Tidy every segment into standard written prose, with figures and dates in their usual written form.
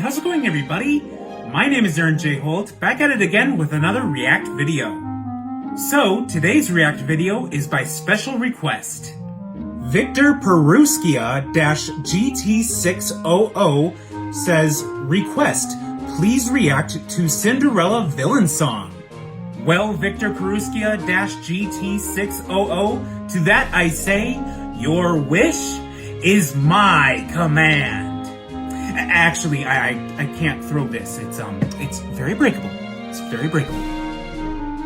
how's it going everybody? My name is Aaron J. Holt, back at it again with another React video. So, today's React video is by special request. Victor Perusia-GT600 says, request, please react to Cinderella villain song. Well, Victor Perusia-GT600, to that I say, your wish is my command. Actually, I can't throw this. It's very breakable. It's very breakable.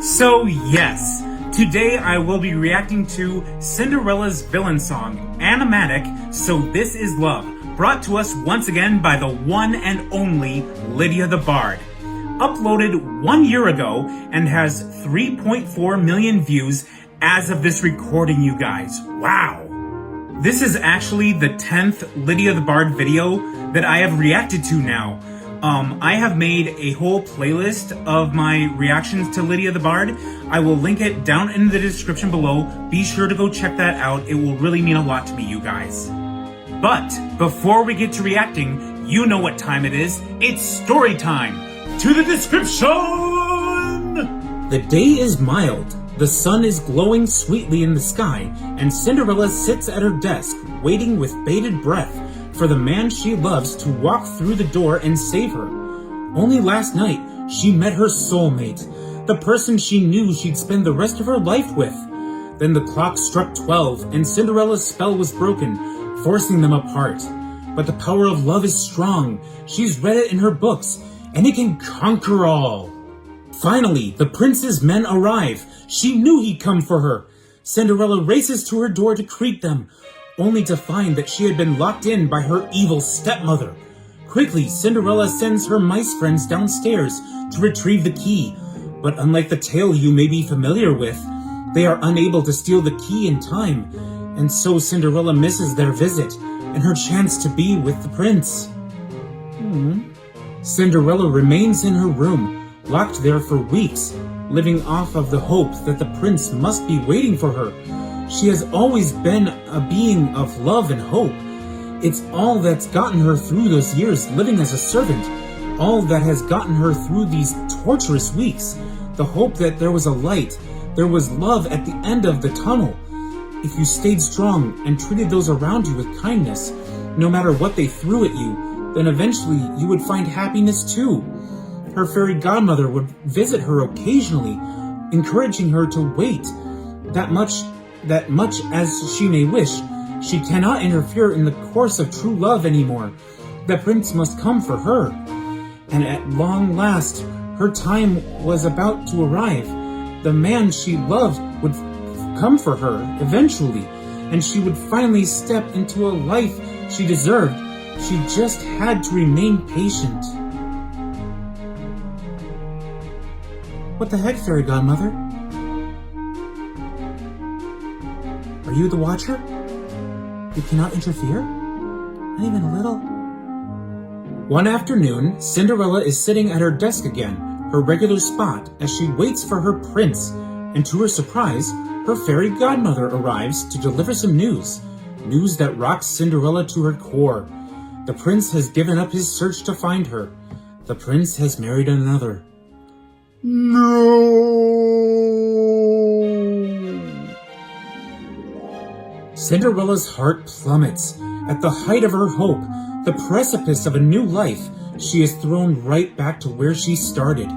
So yes, today I will be reacting to Cinderella's villain song, Animatic, So This Is Love, brought to us once again by the one and only Lydia the Bard. Uploaded 1 year ago and has 3.4 million views as of this recording, you guys. Wow! This is actually the 10th Lydia the Bard video that I have reacted to now. I have made a whole playlist of my reactions to Lydia the Bard. I will link it down in the description below. Be sure to go check that out. It will really mean a lot to me, you guys. But before we get to reacting, you know what time it is. It's story time. To the description! The day is mild. The sun is glowing sweetly in the sky, and Cinderella sits at her desk, waiting with bated breath for the man she loves to walk through the door and save her. Only last night, she met her soulmate, the person she knew she'd spend the rest of her life with. Then the clock struck 12, and Cinderella's spell was broken, forcing them apart. But the power of love is strong. She's read it in her books, and it can conquer all. Finally, the prince's men arrive. She knew he'd come for her. Cinderella races to her door to greet them, only to find that she had been locked in by her evil stepmother. Quickly, Cinderella sends her mice friends downstairs to retrieve the key. But unlike the tale you may be familiar with, they are unable to steal the key in time, and so Cinderella misses their visit and her chance to be with the prince. Cinderella remains in her room, locked there for weeks, living off of the hope that the prince must be waiting for her. She has always been a being of love and hope. It's all that's gotten her through those years living as a servant, all that has gotten her through these torturous weeks. The hope that there was a light, there was love at the end of the tunnel. If you stayed strong and treated those around you with kindness, no matter what they threw at you, then eventually you would find happiness too. Her fairy godmother would visit her occasionally, encouraging her to wait. That much as she may wish, she cannot interfere in the course of true love anymore. The prince must come for her. And at long last, her time was about to arrive. The man she loved would come for her eventually, and she would finally step into a life she deserved. She just had to remain patient. What the heck, fairy godmother? Are you the watcher? You cannot interfere? Not even a little? One afternoon, Cinderella is sitting at her desk again, her regular spot, as she waits for her prince, and to her surprise, her fairy godmother arrives to deliver some news. News that rocks Cinderella to her core. The prince has given up his search to find her. The prince has married another. No! Cinderella's heart plummets. At the height of her hope, the precipice of a new life, she is thrown right back to where she started.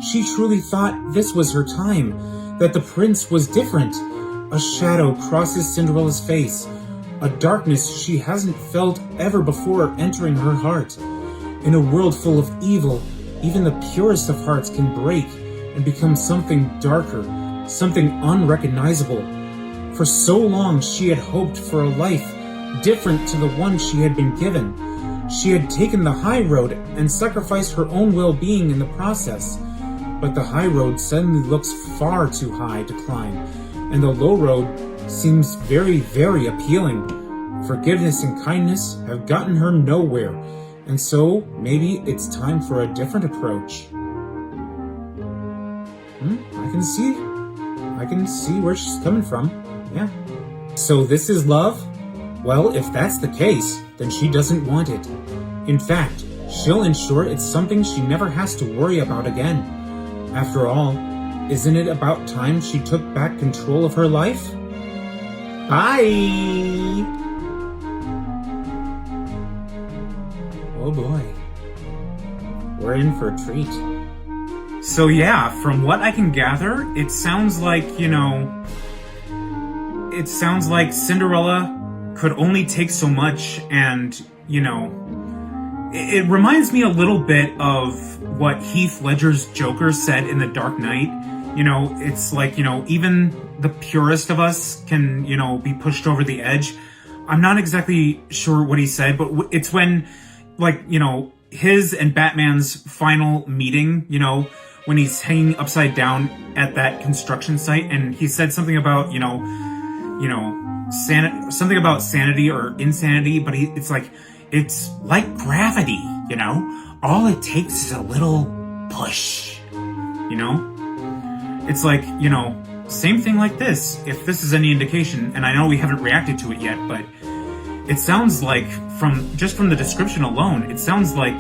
She truly thought this was her time, that the prince was different. A shadow crosses Cinderella's face, a darkness she hasn't felt ever before entering her heart. In a world full of evil, even the purest of hearts can break and become something darker, something unrecognizable. For so long she had hoped for a life different to the one she had been given. She had taken the high road and sacrificed her own well-being in the process. But the high road suddenly looks far too high to climb, and the low road seems very, very appealing. Forgiveness and kindness have gotten her nowhere, and so maybe it's time for a different approach. I can see where she's coming from. Yeah. So this is love? Well, if that's the case, then she doesn't want it. In fact, She'll ensure it's something she never has to worry about again. After all, isn't it about time she took back control of her life? Bye! Oh boy. We're in for a treat. So yeah, from what I can gather, it sounds like, Cinderella could only take so much, and, it reminds me a little bit of what Heath Ledger's Joker said in The Dark Knight. It's like, even the purest of us can, be pushed over the edge. I'm not exactly sure what he said, but it's when, his and Batman's final meeting, when he's hanging upside down at that construction site, and he said something about, something about sanity or insanity, but it's like gravity, all it takes is a little push, it's like, same thing like this, if this is any indication, and I know we haven't reacted to it yet, but it sounds like, from the description alone, it sounds like,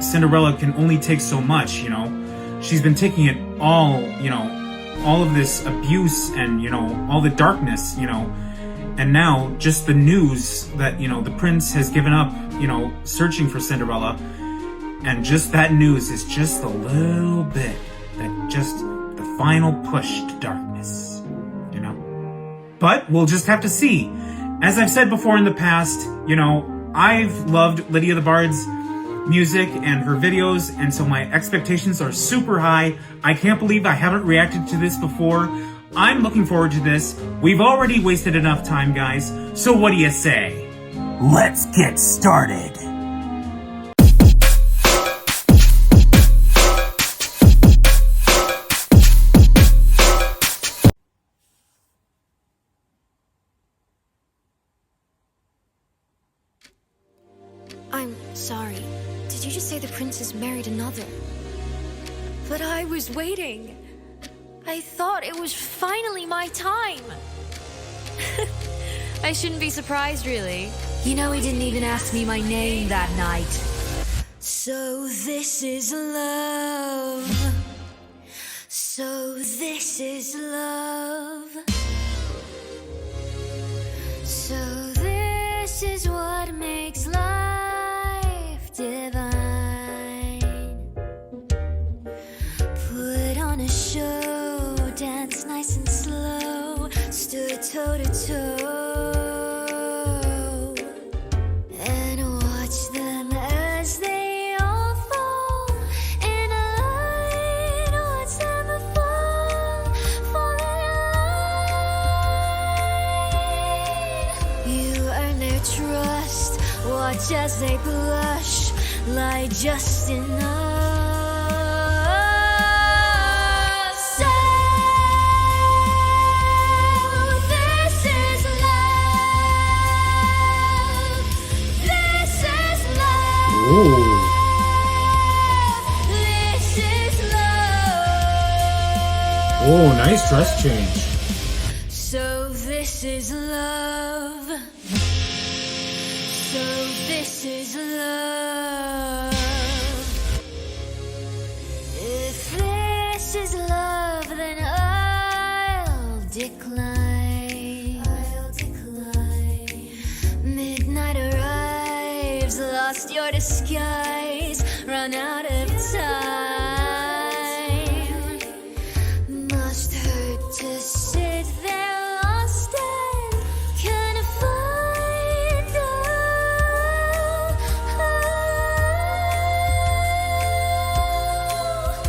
Cinderella can only take so much, she's been taking it all, all of this abuse and, all the darkness, and now just the news that, the prince has given up, searching for Cinderella, and just that news is just a little bit, the final push to darkness, But we'll just have to see. As I've said before in the past, I've loved Lydia the Bard's music and her videos, and so my expectations are super high. I can't believe I haven't reacted to this before. I'm looking forward to this. We've already wasted enough time, guys, so what do you say? Let's get started. I'm sorry. Did you just say the princess married another? But I was waiting. I thought it was finally my time. I shouldn't be surprised, really. He didn't even ask me my name that night. So this is love. So this is love. So this is what makes life divine. Put on a show, dance nice and slow, stood toe to toe, and watch them as they all fall in a line. Watch them fall in line. You earn their trust, watch as they blush, lie just enough. So this is love. This is love. Ooh. This is love. Oh, nice dress change. So this is love. So this is love. If this is love, then I'll decline. Midnight arrives, lost your disguise, run out of time. Must hurt to sit there lost and kind of find out.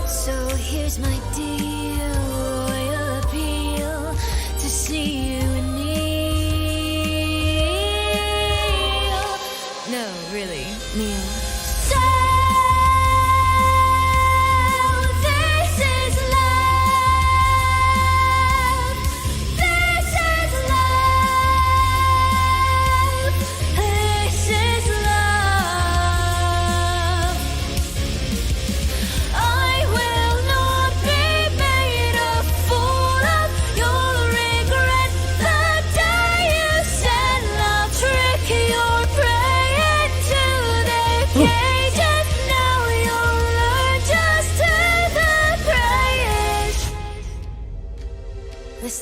So here's my deal, royal appeal, to see you kneel. No, really, kneel. So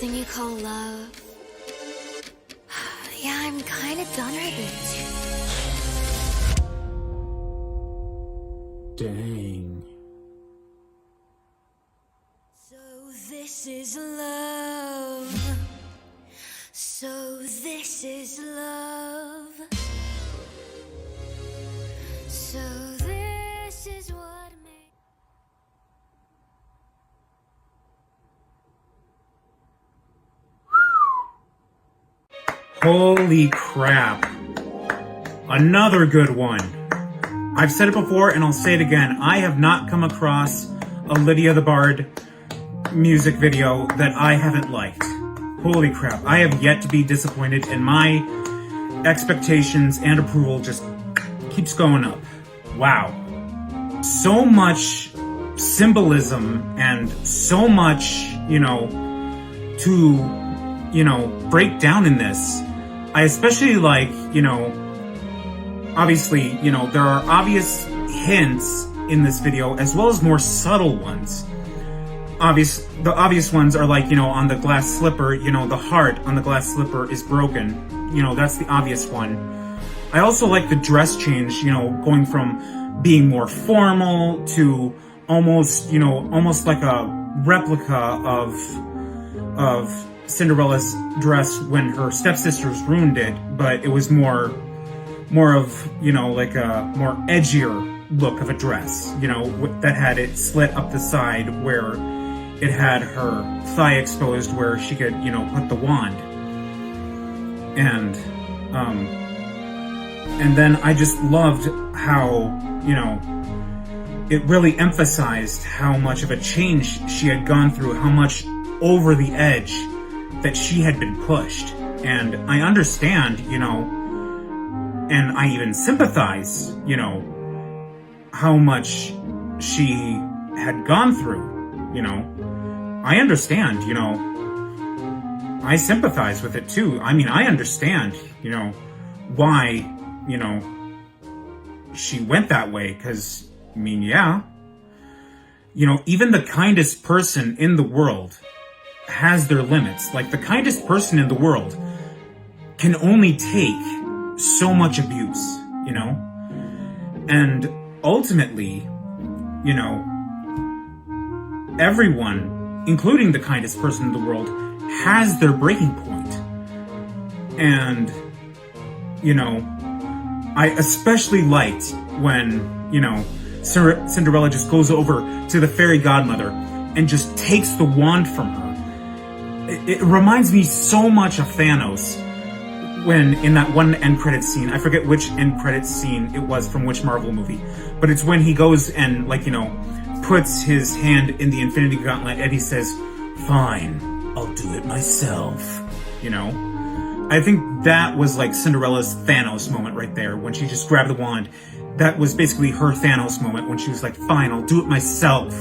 thing you call love. Yeah, I'm kind of done with it. Dang. So this is love. So this is love. So this is what makes. Holy crap. Another good one. I've said it before and I'll say it again. I have not come across a Lydia the Bard music video that I haven't liked. Holy crap. I have yet to be disappointed, and my expectations and approval just keeps going up. Wow. So much symbolism and so much, to, break down in this. I especially like, obviously, there are obvious hints in this video as well as more subtle ones. The obvious ones are like, on the glass slipper, the heart on the glass slipper is broken. That's the obvious one. I also like the dress change, going from being more formal to almost like a replica of Cinderella's dress when her stepsisters ruined it, but it was more of, like a more edgier look of a dress, that had it slit up the side where it had her thigh exposed where she could, put the wand. And then I just loved how, it really emphasized how much of a change she had gone through, how much over the edge that she had been pushed. And I understand, and I even sympathize, how much she had gone through, I understand, I sympathize with it too. I mean, I understand, why, she went that way, because, yeah. Even the kindest person in the world has their limits. Like, the kindest person in the world can only take so much abuse, And ultimately, everyone, including the kindest person in the world, has their breaking point. And, I especially liked when, Cinderella just goes over to the fairy godmother and just takes the wand from her. It reminds me so much of Thanos when in that one end credits scene, I forget which end credits scene it was from which Marvel movie, but it's when he goes and puts his hand in the Infinity Gauntlet and he says, "Fine, I'll do it myself." I think that was like Cinderella's Thanos moment right there when she just grabbed the wand. That was basically her Thanos moment when she was like, "Fine, I'll do it myself."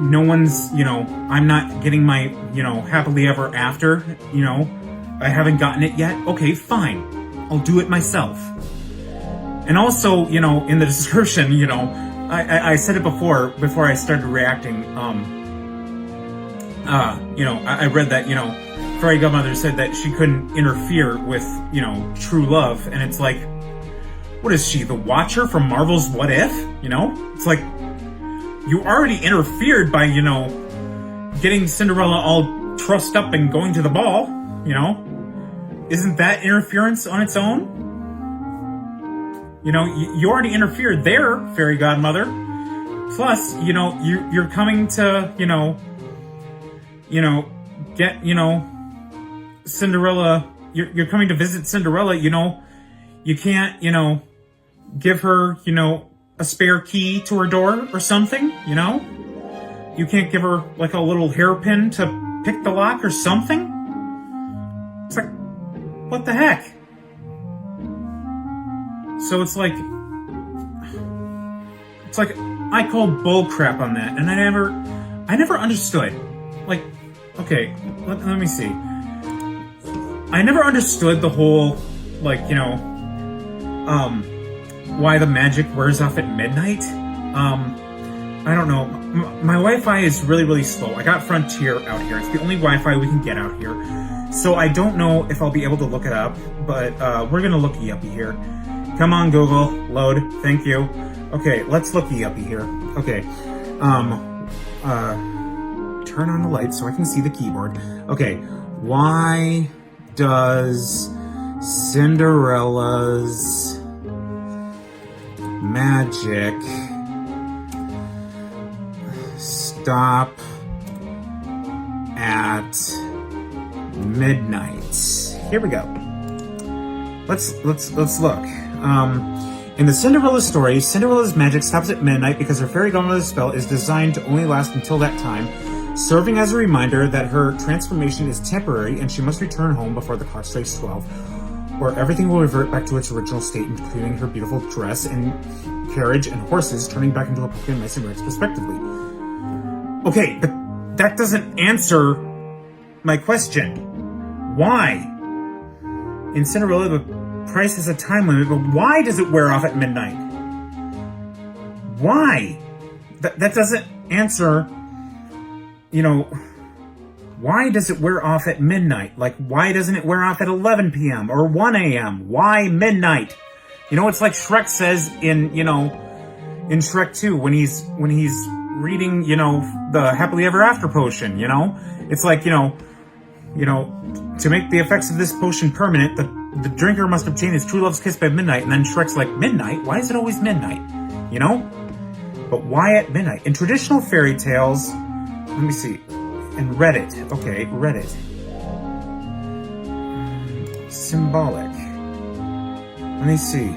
No one's, I'm not getting my, happily ever after, I haven't gotten it yet. Okay, fine. I'll do it myself. And also, in the description, I said it before I started reacting. I read that, Fairy Godmother said that she couldn't interfere with, true love. And it's like, what is she, the Watcher from Marvel's What If? It's like, you already interfered by, getting Cinderella all trussed up and going to the ball, Isn't that interference on its own? You already interfered there, Fairy Godmother. Plus, you're coming to, get, Cinderella, you're coming to visit Cinderella, you can't, give her, a spare key to her door or something, You can't give her, like, a little hairpin to pick the lock or something? It's like, what the heck? So it's like, I call bull crap on that, and I never understood. Like, okay, let me see. I never understood the whole, like, why the magic wears off at midnight. I don't know. My Wi-Fi is really, really slow. I got Frontier out here. It's the only Wi-Fi we can get out here. So I don't know if I'll be able to look it up, but we're gonna looky uppy here. Come on, Google, load. Thank you. Okay, let's looky uppy here. Okay, turn on the light so I can see the keyboard. Okay, why does Cinderella's magic stop at midnight? Here we go. Let's look. In the Cinderella story, Cinderella's magic stops at midnight because her fairy godmother's spell is designed to only last until that time, serving as a reminder that her transformation is temporary and she must return home before the clock strikes 12, or everything will revert back to its original state, including her beautiful dress and carriage and horses turning back into a pumpkin, mice, and Rex, respectively. Okay, but that doesn't answer my question. Why? In Cinderella, the price has a time limit, but why does it wear off at midnight? Why? That doesn't answer, why does it wear off at midnight? Like, why doesn't it wear off at 11 p.m. or 1 a.m.? Why midnight? It's like Shrek says in Shrek 2 when he's reading, the happily ever after potion, It's like, to make the effects of this potion permanent, the drinker must obtain his true love's kiss by midnight. And then Shrek's like, midnight? Why is it always midnight? But why at midnight? In traditional fairy tales, let me see. And Reddit. Okay, Reddit. Symbolic. Let me see.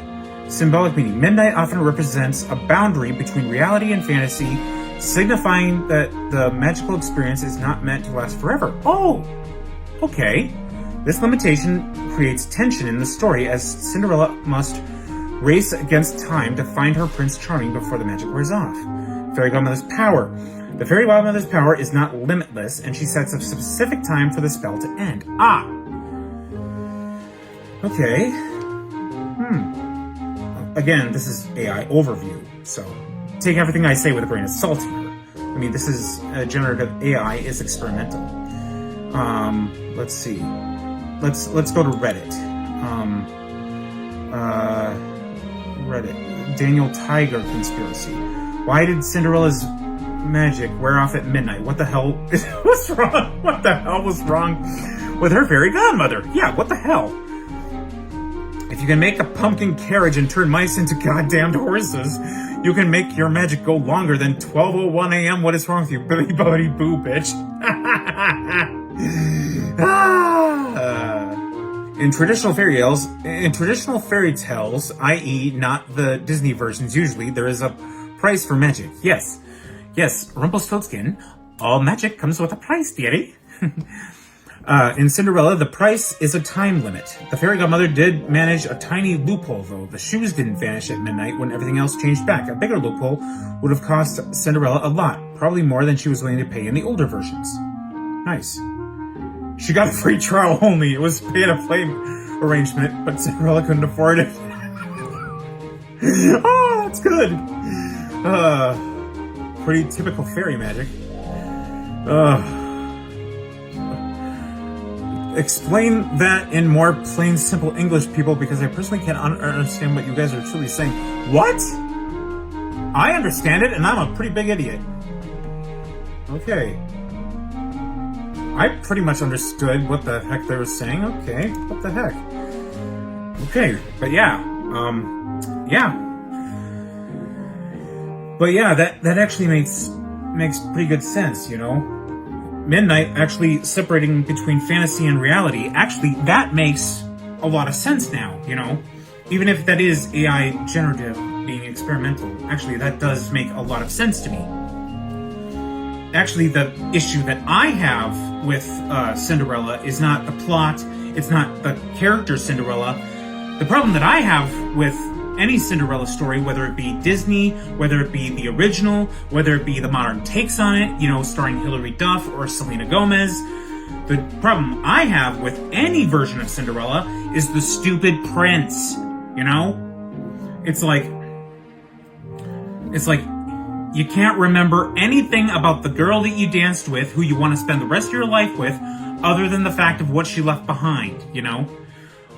Symbolic meaning. Midnight often represents a boundary between reality and fantasy, signifying that the magical experience is not meant to last forever. Oh! Okay. This limitation creates tension in the story as Cinderella must race against time to find her Prince Charming before the magic wears off. Fairy Godmother's power. The Fairy Godmother's power is not limitless, and she sets a specific time for the spell to end. Ah! Okay. Again, this is AI overview, so take everything I say with a grain of salt here. I mean, this is generative AI is experimental. Let's see. Let's go to Reddit. Reddit. Daniel Tiger conspiracy. Why did Cinderella's magic wear off at midnight? What the hell was wrong? What the hell was wrong with her fairy godmother? Yeah, what the hell? If you can make a pumpkin carriage and turn mice into goddamned horses, you can make your magic go longer than 12:01 a.m. What is wrong with you, Billy Buddy Boo, bitch? In traditional fairy tales, i.e. not the Disney versions usually, there is a price for magic. Yes, Rumpelstiltskin, all magic comes with a price, dearie. In Cinderella, the price is a time limit. The fairy godmother did manage a tiny loophole, though. The shoes didn't vanish at midnight when everything else changed back. A bigger loophole would have cost Cinderella a lot, probably more than she was willing to pay in the older versions. Nice. She got a free trial only. It was pay-to-play arrangement, but Cinderella couldn't afford it. Oh, that's good. Pretty typical fairy magic. Explain that in more plain, simple English, people, because I personally can't understand what you guys are truly saying. What? I understand it, and I'm a pretty big idiot. Okay. I pretty much understood what the heck they were saying. Okay, what the heck? Okay, but yeah. But yeah, that actually makes pretty good sense, Midnight actually separating between fantasy and reality. Actually, that makes a lot of sense now, Even if that is AI generative being experimental, actually that does make a lot of sense to me. Actually, the issue that I have with Cinderella is not the plot, it's not the character Cinderella. The problem that I have with any Cinderella story, whether it be Disney, whether it be the original, whether it be the modern takes on it, starring Hilary Duff or Selena Gomez, the problem I have with any version of Cinderella is the stupid prince, It's like, you can't remember anything about the girl that you danced with, who you want to spend the rest of your life with, other than the fact of what she left behind, you know?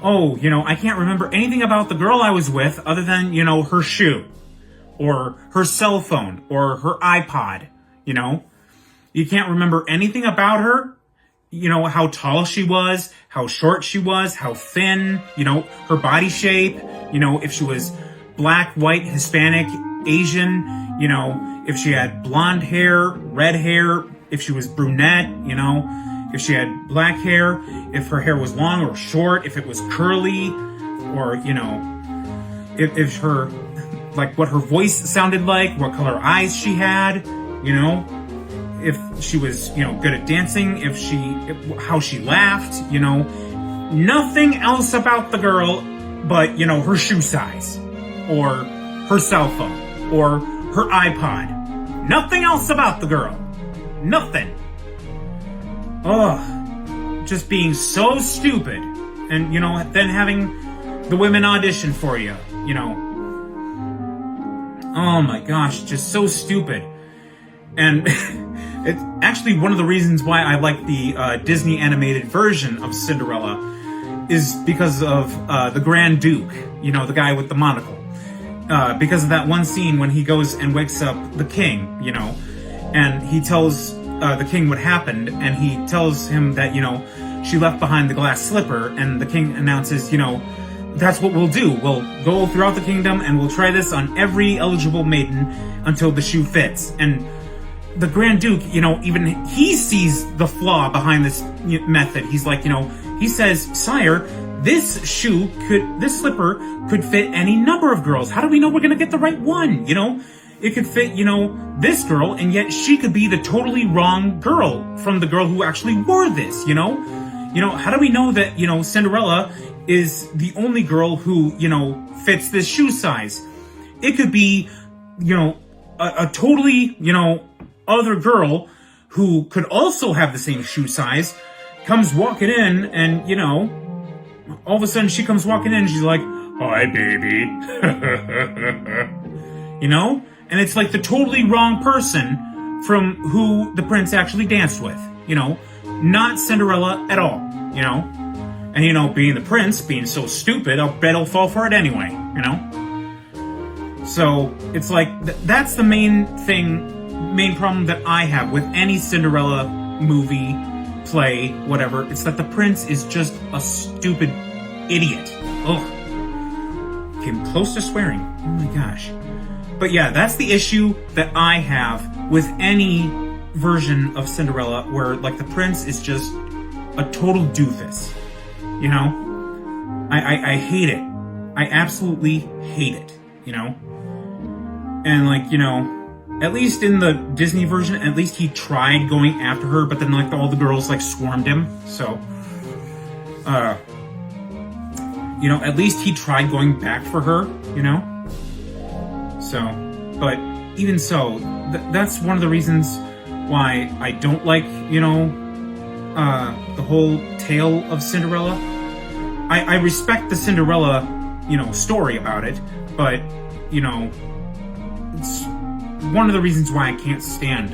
Oh, you know, I can't remember anything about the girl I was with other than, you know, her shoe, or her cell phone, or her iPod, you know? You can't remember anything about her, you know, how tall she was, how short she was, how thin, you know, her body shape, you know, if she was black, white, Hispanic, Asian, you know, if she had blonde hair, red hair, if she was brunette, you know, if she had black hair, if her hair was long or short, if it was curly, or, you know, if her, like, what her voice sounded like, what color eyes she had, you know, if she was, you know, good at dancing, how she laughed, you know, nothing else about the girl but, you know, her shoe size, or her cell phone, or her iPod. Nothing else about the girl. Nothing. Ugh. Just being so stupid. And, you know, then having the women audition for you, you know. Oh my gosh, just so stupid. And it's actually one of the reasons why I like the Disney animated version of Cinderella is because of the Grand Duke, you know, the guy with the monocle. Because of that one scene when he goes and wakes up the king, you know, and he tells the king what happened, and he tells him that, you know, she left behind the glass slipper, and the king announces, you know, that's what we'll do. We'll go throughout the kingdom, and we'll try this on every eligible maiden until the shoe fits. And the Grand Duke, you know, even he sees the flaw behind this method. He's like, you know, he says, sire, this slipper could fit any number of girls. How do we know we're going to get the right one? You know, it could fit, you know, this girl, and yet she could be the totally wrong girl from the girl who actually wore this, you know? You know, how do we know that, you know, Cinderella is the only girl who, you know, fits this shoe size? It could be, you know, a totally, you know, other girl who could also have the same shoe size, comes walking in, and, you know, all of a sudden she comes walking in and she's like, hi, baby. You know? And it's like the totally wrong person from who the prince actually danced with, you know? Not Cinderella at all, you know? And, you know, being the prince, being so stupid, I'll bet he'll fall for it anyway, you know? So, it's like, that's the main problem that I have with any Cinderella movie, play, whatever. It's that the prince is just a stupid idiot. Ugh. Came close to swearing. Oh my gosh. But yeah, that's the issue that I have with any version of Cinderella where, like, the prince is just a total doofus. You know? I hate it. I absolutely hate it. You know? And, like, you know, at least in the Disney version, at least he tried going after her, but then, like, all the girls, like, swarmed him. So, you know, at least he tried going back for her, you know? So, but even so, that's one of the reasons why I don't like, you know, the whole tale of Cinderella. I respect the Cinderella, you know, story about it, but, you know, it's one of the reasons why I can't stand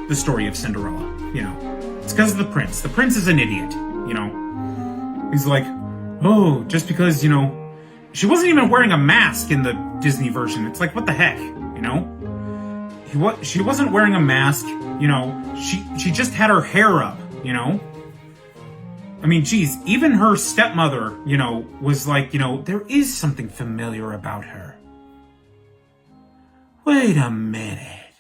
the story of Cinderella, you know. It's because of the prince. The prince is an idiot, you know. He's like, oh, just because, you know, she wasn't even wearing a mask in the Disney version. It's like, what the heck, you know? She wasn't wearing a mask, you know. She just had her hair up, you know. I mean, geez, even her stepmother, you know, was like, you know, there is something familiar about her. Wait a minute.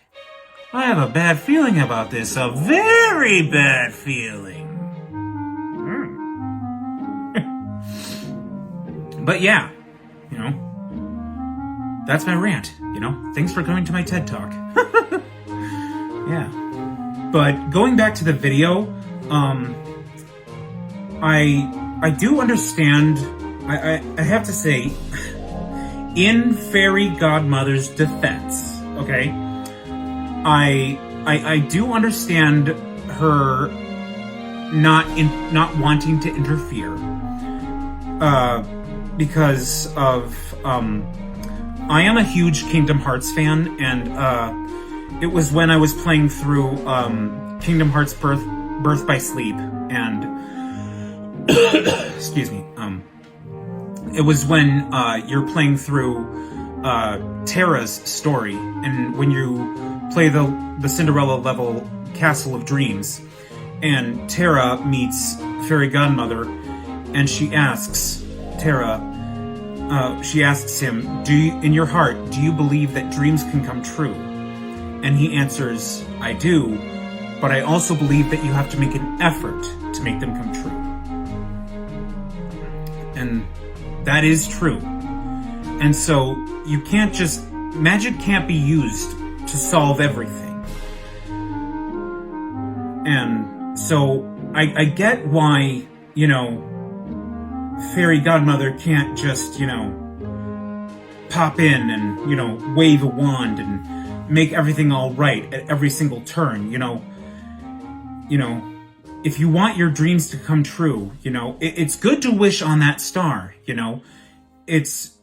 I have a bad feeling about this. A very bad feeling. But yeah, you know, that's my rant, you know. Thanks for coming to my TED Talk. Yeah. But going back to the video, I do understand, I have to say, in Fairy Godmother's defense, okay, I do understand her not wanting to interfere, because of, I am a huge Kingdom Hearts fan, and, it was when I was playing through Kingdom Hearts Birth by Sleep, and excuse me, it was when you're playing through Terra's story, and when you play the Cinderella level Castle of Dreams, and Terra meets Fairy Godmother, and she asks him, in your heart, do you believe that dreams can come true? And he answers, I do, but I also believe that you have to make an effort to make them come true. And that is true. And so you can't just, magic can't be used to solve everything. And so I get why, Fairy Godmother can't just, pop in and, wave a wand and make everything all right at every single turn, if you want your dreams to come true, it's good to wish on that star, it's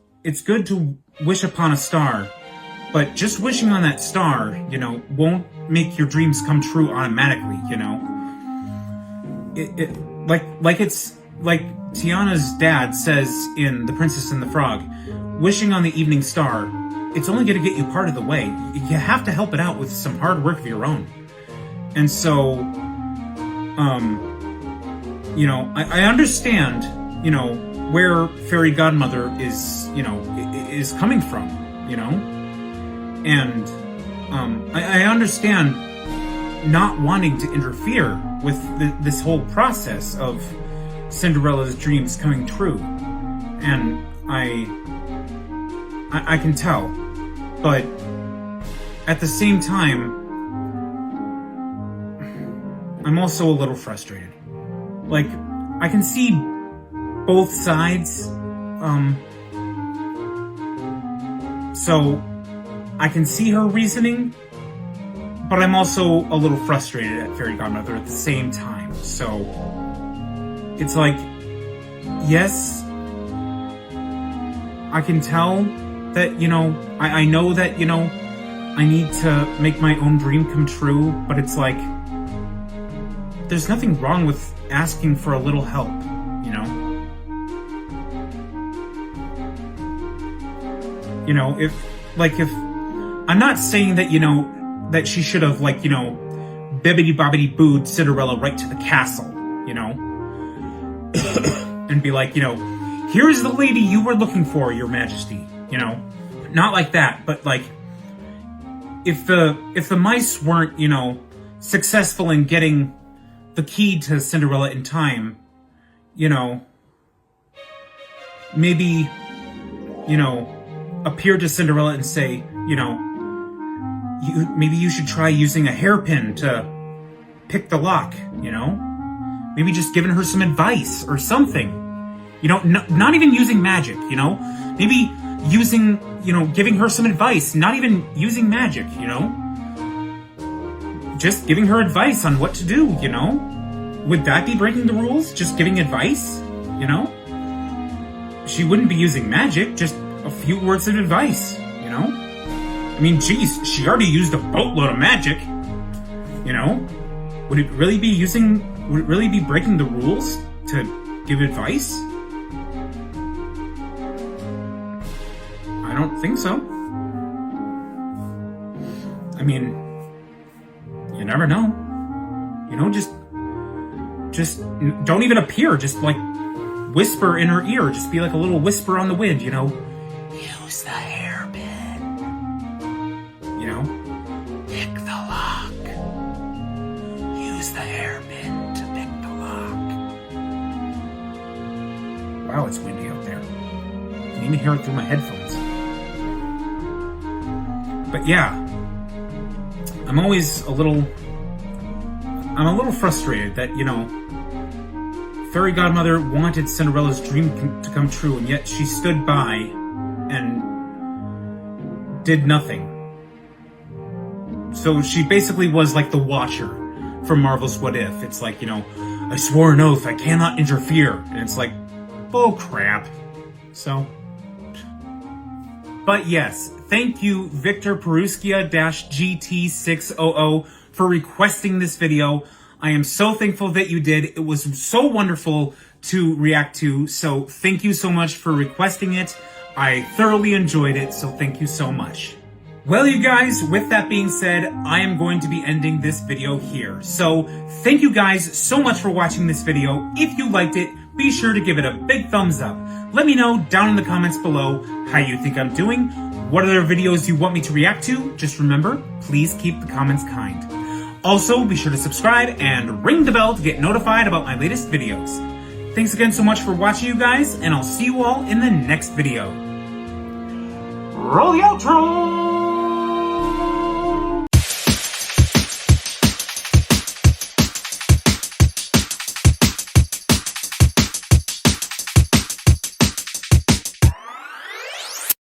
good to wish upon a star, but just wishing on that star, won't make your dreams come true automatically, like Tiana's dad says in The Princess and the Frog, wishing on the evening star, it's only going to get you part of the way. You have to help it out with some hard work of your own. And so, I understand, where Fairy Godmother is coming from, and I understand not wanting to interfere with this whole process of Cinderella's dreams coming true, and I can tell, but at the same time, I'm also a little frustrated. Like, I can see both sides, so I can see her reasoning, but I'm also a little frustrated at Fairy Godmother at the same time. So it's like, yes, I can tell that, I know that, I need to make my own dream come true, but it's like, there's nothing wrong with asking for a little help, if I'm not saying that, that she should have, bibbidi-bobbidi booed Cinderella right to the castle, and be like, here's the lady you were looking for, Your Majesty, not like that, but if the mice weren't, successful in getting the key to Cinderella in time, maybe, appear to Cinderella and say, maybe you should try using a hairpin to pick the lock, maybe just giving her some advice or something, not even using magic, maybe using, giving her some advice, not even using magic, just giving her advice on what to do, would that be breaking the rules? Just giving advice, she wouldn't be using magic, just a few words of advice, I mean, geez, she already used a boatload of magic, would it really be breaking the rules to give advice? I don't think so. I mean, you never know. Just don't even appear. Just whisper in her ear. Just be like a little whisper on the wind. Use the hairpin. Pick the lock. Use the hairpin to pick the lock. Wow, it's windy out there. I can even hear it through my headphones. But yeah, I'm a little frustrated that, Fairy Godmother wanted Cinderella's dream to come true, and yet she stood by and did nothing. So she basically was like the Watcher from Marvel's What If. It's like, I swore an oath, I cannot interfere. And it's like, bull crap. So, But yes, thank you Victor Peruskia-GT600 for requesting this video. I am so thankful that you did. It was so wonderful to react to, so thank you so much for requesting it. I thoroughly enjoyed it, so thank you so much. Well, you guys, with that being said, I am going to be ending this video here. So, thank you guys so much for watching this video. If you liked it, be sure to give it a big thumbs up. Let me know down in the comments below how you think I'm doing, what other videos you want me to react to. Just remember, please keep the comments kind. Also, be sure to subscribe and ring the bell to get notified about my latest videos. Thanks again so much for watching, you guys, and I'll see you all in the next video. Roll the outro!